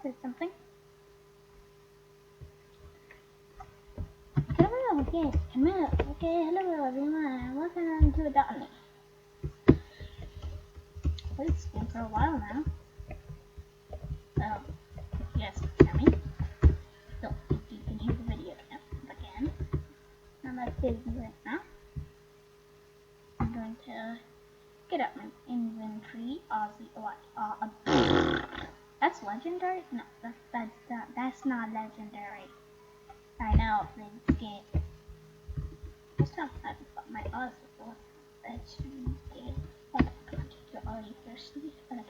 said something. Hello, yes, hello. Okay, hello everyone. Welcome to Adopt Me. It's been for a while now. Yes, hear me. Don't think you can hear the video again. I'm not busy right now. I'm going to get up my inventory. That's legendary? No, that's not legendary. I know, please skip. Let's not talk about my Aussie legendary. Oh, you're already thirsty. Okay.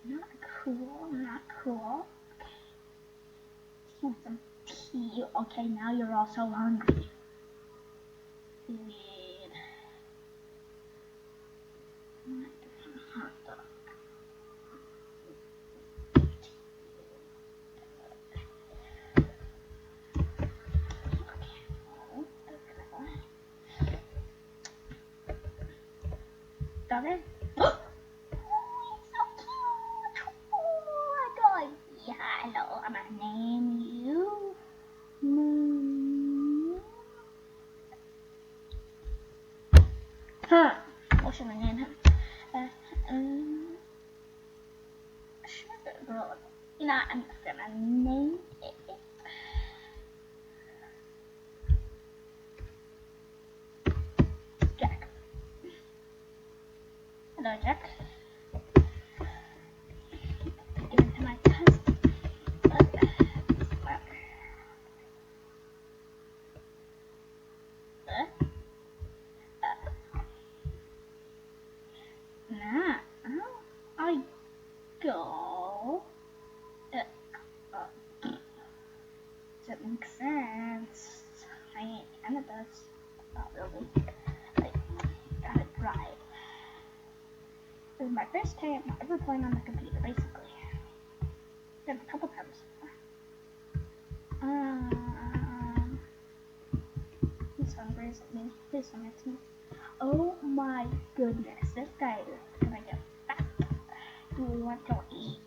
Not cool, not cool. Okay. Just want some tea. Okay, now you're also hungry. Weird. Hot dog. Got it? Oh, it's so cute! Oh my god! Yeah, hello, I'm gonna name you. What should I name him? Sugar Girl. You know, I'm just gonna name it. Jack. Hello, Jack. Give it to my cousin. Now I go. Does it make sense? It kind of does. Not really. Like, got it right. This is my first time ever playing on the computer, basically. Did it a couple times before. He's hungry, isn't me? Please don't mix me. Oh my goodness, this guy is gonna get fat. Do we want to eat?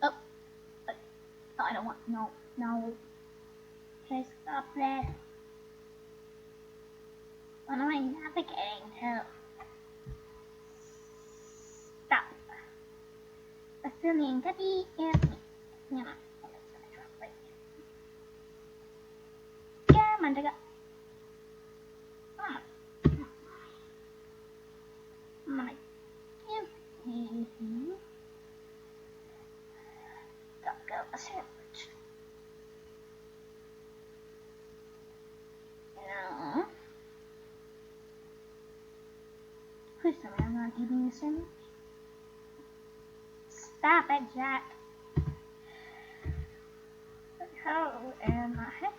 Oh, I don't want, no. Can I stop there? What am I navigating to? Stop. Assuming to be yeah, mandaga. I'm gonna give you a sandwich. No. Please tell me I'm not eating a sandwich. Stop it, Jack. How in the heck?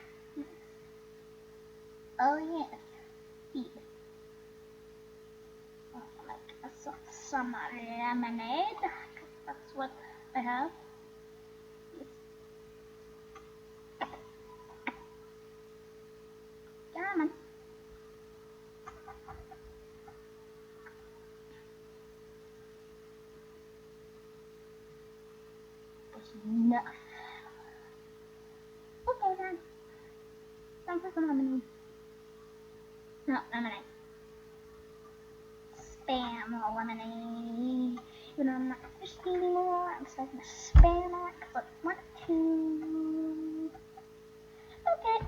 Oh yes, eat. Oh, like some lemonade. That's what I have. Come on. Enough. Okay then. Time for some lemonade. No, lemonade. Spam lemonade. You know, I'm not thirsty anymore. I'm just gonna spam it because I want to. Okay.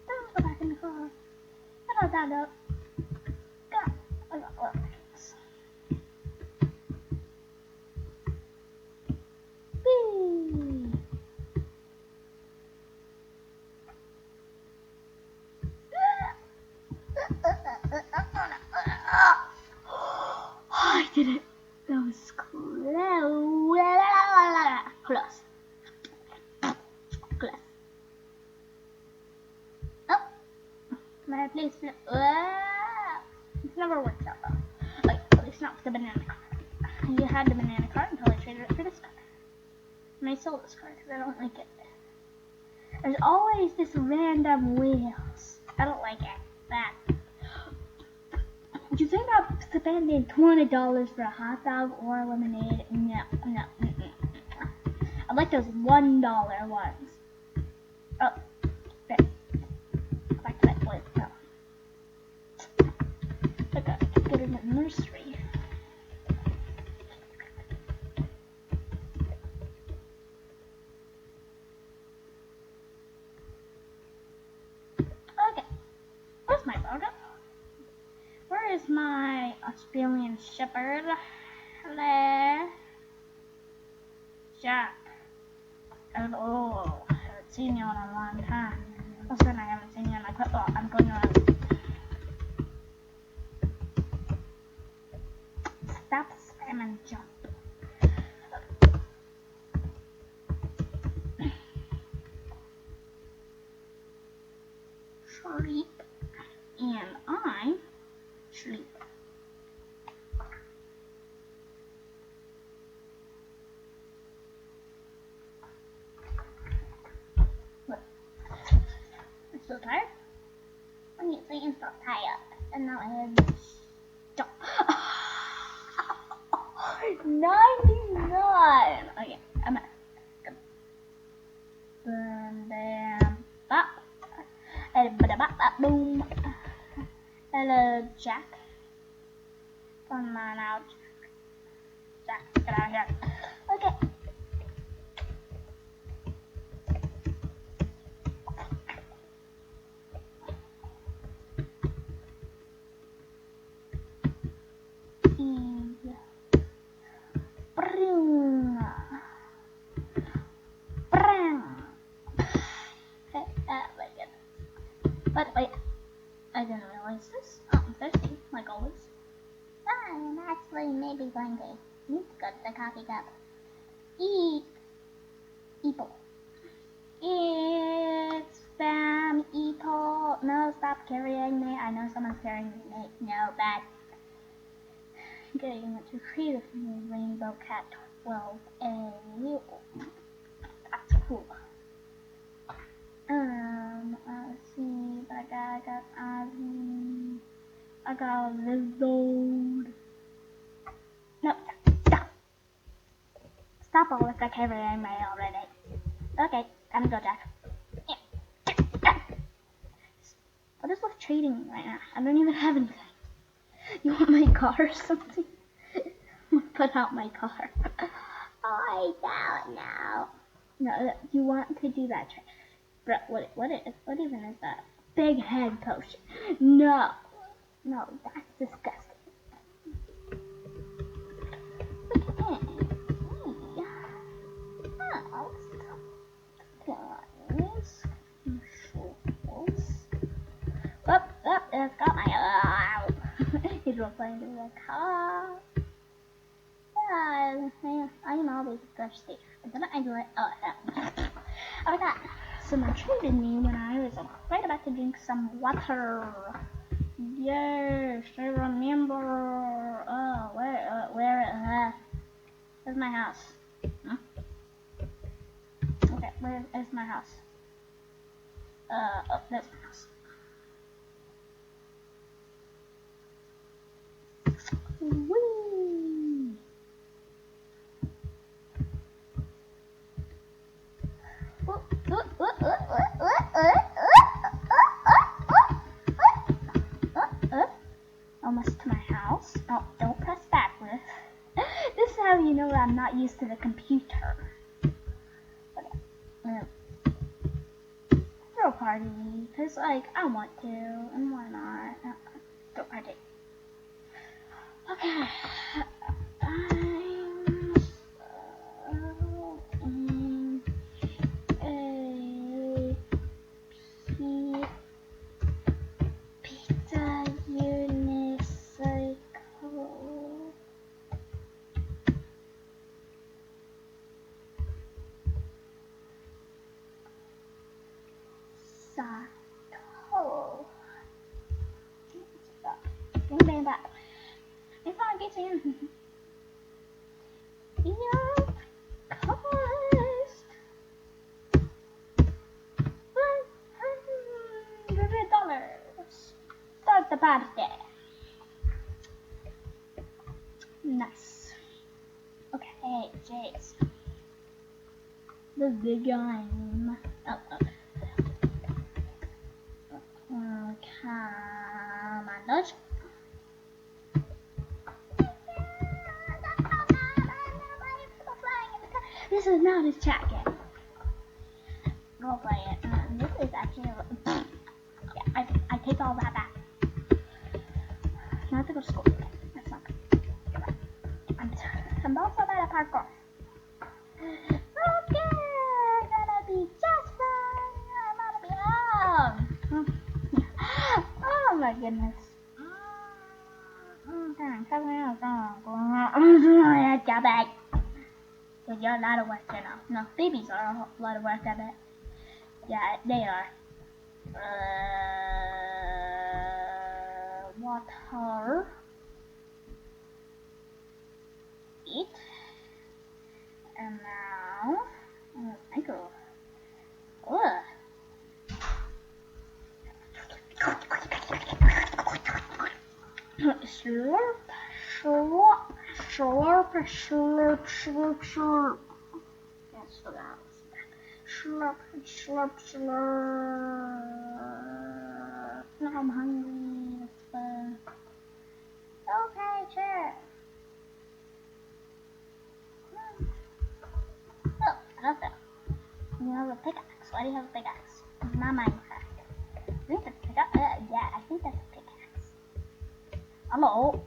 Don't go back in the car. I got that up. I got what? I did it. That was close. Close. Oh, my place. It's never worked out though. Like, at least not with the banana card. You had the banana card until I traded it for this card. And I sold this card because I don't like it. There's always this random wheels. I don't like it. That. You think I'm spending $20 for a hot dog or lemonade? No, no. I like those $1 ones. Oh, there. Back to that place. No. I got to get in the nursery. Okay. Where's my burger? Where is my Australian Shepherd? Hello? Jack. Oh, I haven't seen you in a long time. Also, I haven't seen you in my football. I'm going around. Stop spamming jump. Sleep. And I sleep. Look. I'm so tired. I need to get so tired. And now I have stop. 99. Okay, I'm at. Boom, bam, bop. Boom. Hello, Jack. Come on out, Jack. Jack, get out here. Okay. And bring. Okay, my goodness. But wait, I didn't realize this. Oh, I'm thirsty, like always. I'm actually maybe going to need to go to the coffee cup. Eat. Eeple. It's spam, Eeple. No, stop carrying me. I know someone's carrying me. No, bad. Getting it to create a new Rainbow Cat 12A. That's cool. Let's see, but I got Ozzy. I got a Lizard. No, stop. Stop all with the carrying me already. Okay, time to go, Jack. What is with trading right now? I don't even have anything. You want my car or something? Put out my car. I don't know. No, you want to do that trick. Bro, what even is that? Big head potion. No, that's disgusting. It's got my he's replying to the car. Yeah, I am always thirsty. But then I do it. Oh, my God. Someone treated me when I was right about to drink some water. Yes, I remember. Oh, where's my house? Huh? Okay, where is my house? Oh, there's my house. Whee! Almost to my house. Oh, don't press backwards. This is how you know that I'm not used to the computer. Throw a party, because, like, I want to, and why not? Throw a party. Okay. Pizza unicycle. Sato. Bang back. If I get in. Yeah. Cost $100. party. Nice. Okay, Jace. The big game. Oh. Commandos. This is not a chat game. Role play it. This is actually yeah, I take all that back. I have to go to school. That's not good. I'm also bad at parkour. Okay, gonna be just fine. I'm gonna be home. Oh my goodness. Job back. You're a lot of work, you know. No, babies are a lot of work, I bet. Yeah, they are. Water. Eat. And now, ankle. Ugh. Slurp, slurp, slurp, slurp, slurp, slurp. That's what that was. Slurp, slurp, slurp. Now I'm hungry. That's fun. Okay, sure. Oh, I love that. You have a pickaxe. Why do you have a pickaxe? It's not Minecraft. I think that's a pickaxe. Yeah, I think that's a pickaxe. Hello.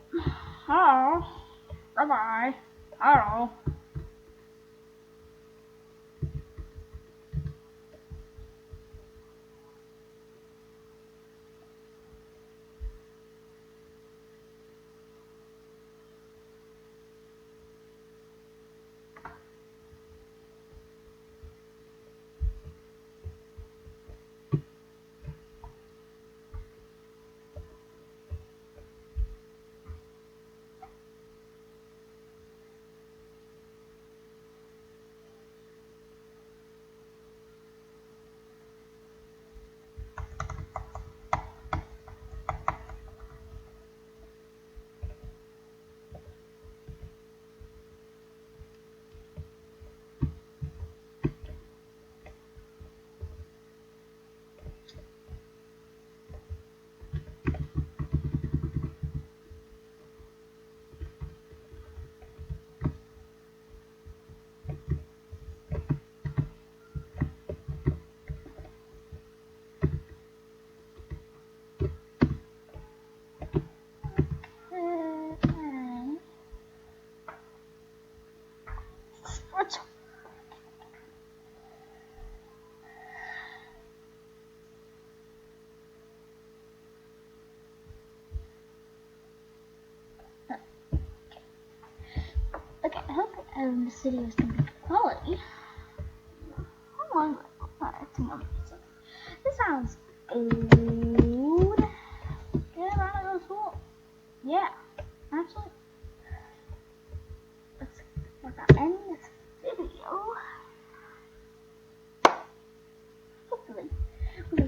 Hello. Bye-bye. Hello. What? Okay, I hope this video is going to be quality. How long? I think I'm this sounds good. Get out of the school. Yeah, actually. Let's end this video. Hopefully. We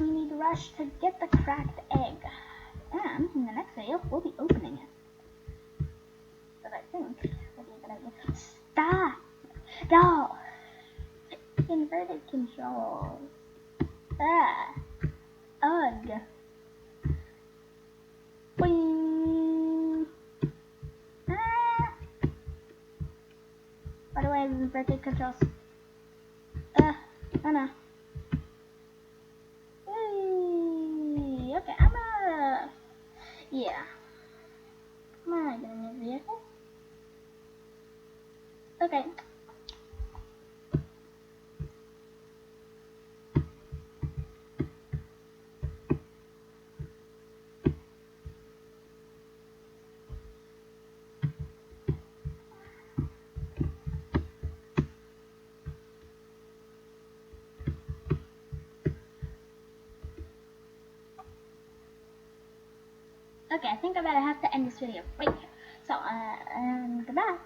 need to rush to get the cracked egg. And in the next video, we'll be opening it. But I think that'd be a good idea. Stop! No! Inverted controls. Ugh. Boing. By the way, inverted controls. Oh no. Hey, okay, yeah. Am I getting a new vehicle? Okay. Okay, I think I'm gonna have to end this video right here. So, goodbye.